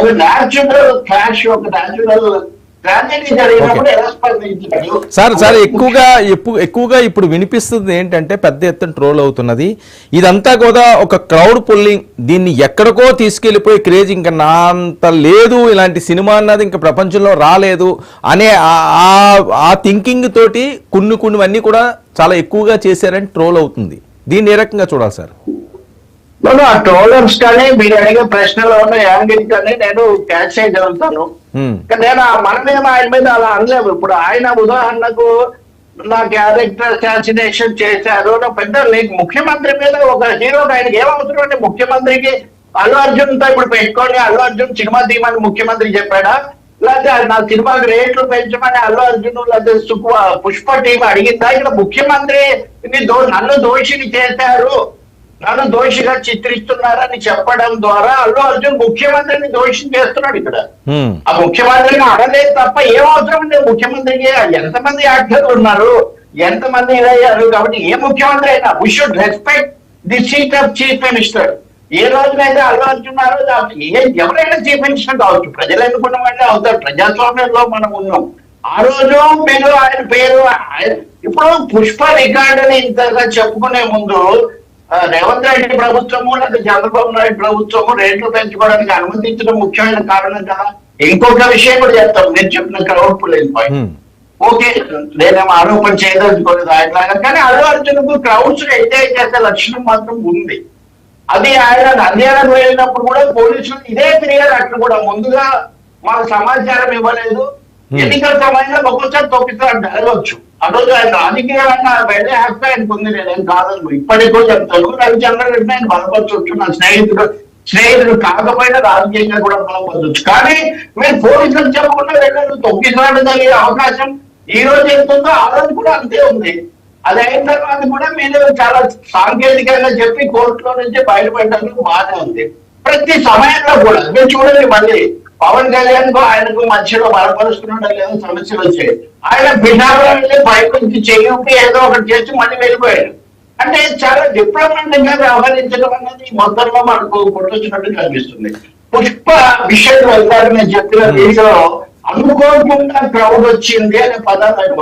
ఒక natural clash, ఒక natural tragedy జరిగినప్పుడు ఎలా స్పందించారు? సార్ ఎక్కువగా ఇప్పుడు వినిపిస్తుంది ఏంటంటే పెద్ద ఎత్తున ట్రోల్ అవుతున్నది ఇదంతా కూడా ఒక క్రౌడ్ పుల్లింగ్, దీన్ని ఎక్కడికో తీసుకెళ్లిపోయి క్రేజ్, ఇంకా నా అంత లేదు ఇలాంటి సినిమా అన్నది ఇంకా ప్రపంచంలో రాలేదు అనే ఆ థింకింగ్ తోటి కొన్నివన్నీ కూడా చాలా ఎక్కువగా చేశారని ట్రోల్ అవుతుంది. దీన్ని ఏ రకంగా చూడాలి సార్? ఆ ట్రోలర్స్ కానీ మీరు అడిగే ప్రశ్నలో ఉన్న యాంగిల్ కానీ నేను క్యాచ్ చేయగలుగుతాను. నేను మనమేమో ఆయన మీద అలా అనలేము. ఇప్పుడు ఆయన ఉదాహరణకు నా క్యారెక్టర్ అసాసినేషన్ చేశారు, పెద్ద ముఖ్యమంత్రి మీద ఒక హీరో ఆయనకి ఏమవుతుంది అంటే ముఖ్యమంత్రికి అల్లు అర్జున్ తో ఇప్పుడు పెట్టుకొని అల్లు అర్జున్ సినిమా తీయమని ముఖ్యమంత్రి చెప్పాడా, లేకపోతే నా సినిమాకి రేట్లు పెంచమని అల్లు అర్జున్ లేకపోతే పుష్ప టీం అడిగిందా? ఇక్కడ ముఖ్యమంత్రి నన్ను దోషిని చేశారు, నన్ను దోషిగా చిత్రిస్తున్నారని చెప్పడం ద్వారా అల్లు అర్జున్ ముఖ్యమంత్రిని దోషం చేస్తున్నాడు. ఇక్కడ ఆ ముఖ్యమంత్రిని అడలేదు తప్ప ఏమవసరం ఉంది ముఖ్యమంత్రికి? ఎంతమంది యాక్టర్లు ఉన్నారు, ఎంతమంది ఇదయ్యారు. కాబట్టి ఏ ముఖ్యమంత్రి అయినా we should respect the seat of chief minister. ఏ రోజునైతే అల్లు అర్జున్ ఎవరైనా చీఫ్ మినిస్టర్ కావచ్చు, ప్రజలు ఎన్నుకున్న వాళ్ళే అవుతారు. ప్రజాస్వామ్యంలో మనం ఉన్నాం. ఆ రోజు మీరు ఆయన పేరు ఇప్పుడు పుష్ప రికార్డుని ఇంతగా చెప్పుకునే ముందు రేవంత్ రెడ్డి ప్రభుత్వము లేదా చంద్రబాబు నాయుడు ప్రభుత్వము రేట్లు పెంచుకోవడానికి అనుమతించడం ముఖ్యమైన కారణం కదా. ఇంకొక విషయం కూడా చెప్తాం, నేను చెప్పిన క్రౌడ్ పుల్లింగ్ పాయింట్. ఓకే, నేనేమో ఆరోపణ చేయదలుచుకోలేదు ఆయనలాగా, కానీ అల్లు అర్జున్ కు క్రౌడ్స్ ఎంజాయ్ చేసే లక్షణం మాత్రం ఉంది. అది ఆయన నంద్యాలకు వెళ్ళినప్పుడు కూడా పోలీసులు ఇదే ఫిర్యాదు అక్కడ కూడా ముందుగా మాకు సమాచారం ఇవ్వలేదు, ఎన్నికల సమయంలో ఒక్కొక్కసారి తొక్కిసారి అడగవచ్చు. ఆ రోజు ఆయన రాజకీయాలన్నా వెళ్ళే హక్కు ఆయనకు ఉంది, నేనేం కాదు. ఇప్పటికి కూడా చెప్తాను, రవిచంద్రన్ రెడ్డి ఆయన బలపరచవచ్చు, నా స్నేహితుడు కాకపోయినా రాజకీయంగా కూడా బలపరచవచ్చు. కానీ మీరు పోలీసులకు చెప్పకుండా వెళ్ళారు, తొక్కిసారి జరిగే అవకాశం ఈ రోజు ఎంతుందో ఆ రోజు కూడా అంతే ఉంది. అది అయిన తర్వాత కూడా మీరు చాలా సాంకేతికంగా చెప్పి కోర్టులో నుంచి బయటపడ్డారు, బాగానే ఉంది. ప్రతి సమయంలో కూడా మీరు చూడండి, మళ్ళీ పవన్ కళ్యాణ్ కు ఆయనకు మధ్యలో బలపరుస్తున్నాడు లేదో సమస్యలు వచ్చాయి. ఆయన బిహార్లో వెళ్ళి బయట నుంచి చెయ్యి ఏదో ఒకటి చేసి మళ్ళీ వెళ్ళిపోయాడు. అంటే చాలా డిప్లొమాటిక్ గా వ్యవహరించడం అనేది మొత్తంలో మనకు కొట్టొచ్చినట్టు కనిపిస్తుంది. పుష్ప విషయంలో వెళ్తారు, నేను చెప్పిన దీనిలో అనుకోకుండా క్రౌడ్ వచ్చింది అనే పదాలు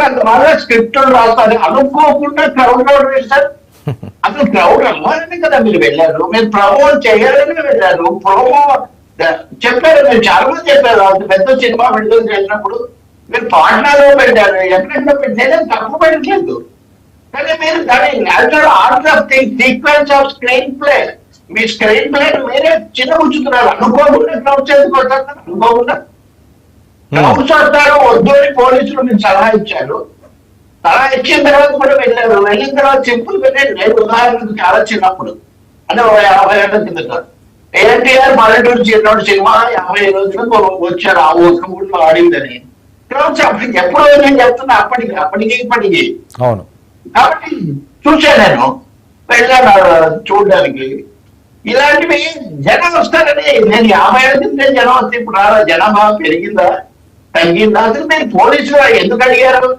అంత బాగా స్క్రిప్ట్ రాస్తారు. అనుకోకుండా క్రౌడ్ వేస్తారు. అసలు క్రౌడ్ అవ్వాలని కదా మీరు వెళ్ళారు, మీరు ప్రమోట్ చేయాలని వెళ్ళారు. ప్రోమో చెప్పారు, మీరు చాలా మంది చెప్పారు. అంత పెద్ద సినిమా విడుదల చేసినప్పుడు మీరు పాట్నాలో పెట్టారు, ఎక్కడెక్కడ పెట్టినా తప్పు పెట్టలేదు. కానీ మీరు దాని natural art of thing, sequence off screen play, me screen play మీరే చిన్న ఉంచుతున్నారు. అనుకోకుండా క్రౌడ్స్ ఎందుకు వస్తారు? అనుకోకుండా క్రౌడ్స్ వస్తారు వద్దు అని పోలీసులు మీకు సలహా ఇచ్చారు. సలహా ఇచ్చిన తర్వాత కూడా వెళ్ళారు. వెళ్ళిన తర్వాత సింపుల్ పెట్టండి. నేను ఉదాహరణకు చాలా చిన్నప్పుడు అంటే 50 ఏళ్ల కిందట ఎన్టీఆర్ పల్లెటూరు చిన్నోడు సినిమా 50 రోజులకు వచ్చారు, ఆ ఒక్క ఊళ్ళో ఆడిందని. క్రౌడ్స్ అప్పటికి ఎప్పుడో నేను చెప్తున్నా, అప్పటికి ఇప్పటికి. అవును, కాబట్టి చూశాను, నేను వెళ్ళాను చూడడానికి. ఇలాంటివి జనం వస్తారని నేను 50 ఏళ్ళ కింద జనం వస్తే ఇప్పుడు జనాభా పెరిగిందా తగ్గిందా? అసలు మీరు పోలీసులు ఎందుకు అడిగారు,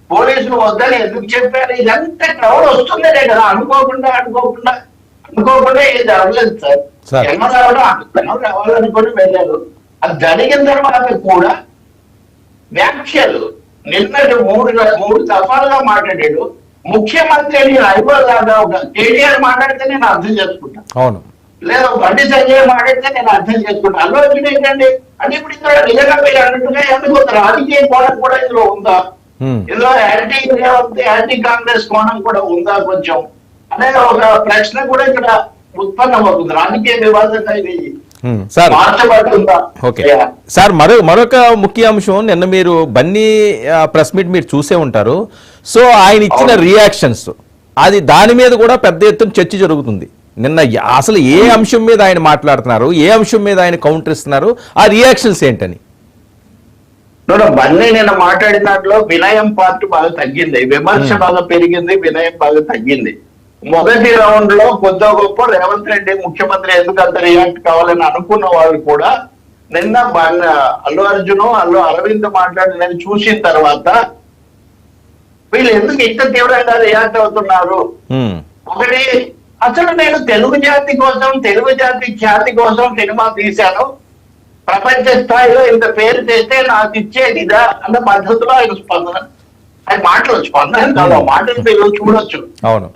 పోలీసులు వద్దని ఎందుకు చెప్పారు? ఇదంతా క్రౌడ్ వస్తుందనే కదా. అనుకోకుండా ఏం జరగలేదు సార్. జనం రావాలనుకుని వెళ్ళారు. అది జరిగిన తర్వాత కూడా వ్యాఖ్యలు నిన్నటి మూడు దఫాలుగా మాట్లాడాడు ముఖ్యమంత్రి. ఒక కేటీఆర్ మాట్లాడితే నేను అర్థం చేసుకుంటాను, అవును, లేదా బండి సంజయ్ మాట్లాడితే నేను అర్థం చేసుకుంటాను. అల్లు అర్జున్ ఏంటండి అంటే ఇప్పుడు ఇందులో నిజంగా మీరు అన్నట్టుగా ఎందుకు రాజకీయ కోణం కూడా ఇందులో ఉందా, ఇందులో యాంటీ కాంగ్రెస్ కోణం కూడా ఉందా కొంచెం అనే ఒక ప్రశ్న కూడా ఇక్కడ ఉత్పన్నమవుతుంది. రాజకీయ వివాదంగా ఇది సార్. మరొక ముఖ్య అంశం, నిన్న మీరు బన్నీ ప్రెస్ మీట్ మీరు చూసే ఉంటారు. సో ఆయన ఇచ్చిన రియాక్షన్స్, అది దాని మీద కూడా పెద్ద ఎత్తున చర్చ జరుగుతుంది. నిన్న అసలు ఏ అంశం మీద ఆయన మాట్లాడుతున్నారు, ఏ అంశం మీద ఆయన కౌంటర్ ఇస్తున్నారు, ఆ రియాక్షన్స్ ఏంటని? బన్నీ నిన్న మాట్లాడిన దాంట్లో వినయం పార్ట్ బాగా తగ్గింది, విమర్శ బాగా పెరిగింది, వినయం బాగా తగ్గింది. మొదటి రౌండ్ లో కొద్ది గొప్ప రేవంత్ రెడ్డి ముఖ్యమంత్రి ఎందుకు అంత రియాక్ట్ కావాలని అనుకున్న వాళ్ళు కూడా నిన్న అల్లు అర్జున్ అల్లు అరవింద్ మాట్లాడినది చూసిన తర్వాత వీళ్ళు ఎందుకు ఇంత తీవ్రంగా రియాక్ట్ అవుతున్నారు? ఒకటి అసలు నేను తెలుగు జాతి కోసం, తెలుగు జాతి ఖ్యాతి కోసం సినిమా తీశాను, ప్రపంచ స్థాయిలో ఇంత పేరు చేస్తే నాకు ఇచ్చేది ఇదా అన్న పద్ధతిలో ఆయన స్పందన, ఆయన మాటలు స్పందన కాదు, మాటలు మీరు చూడొచ్చు. అవును.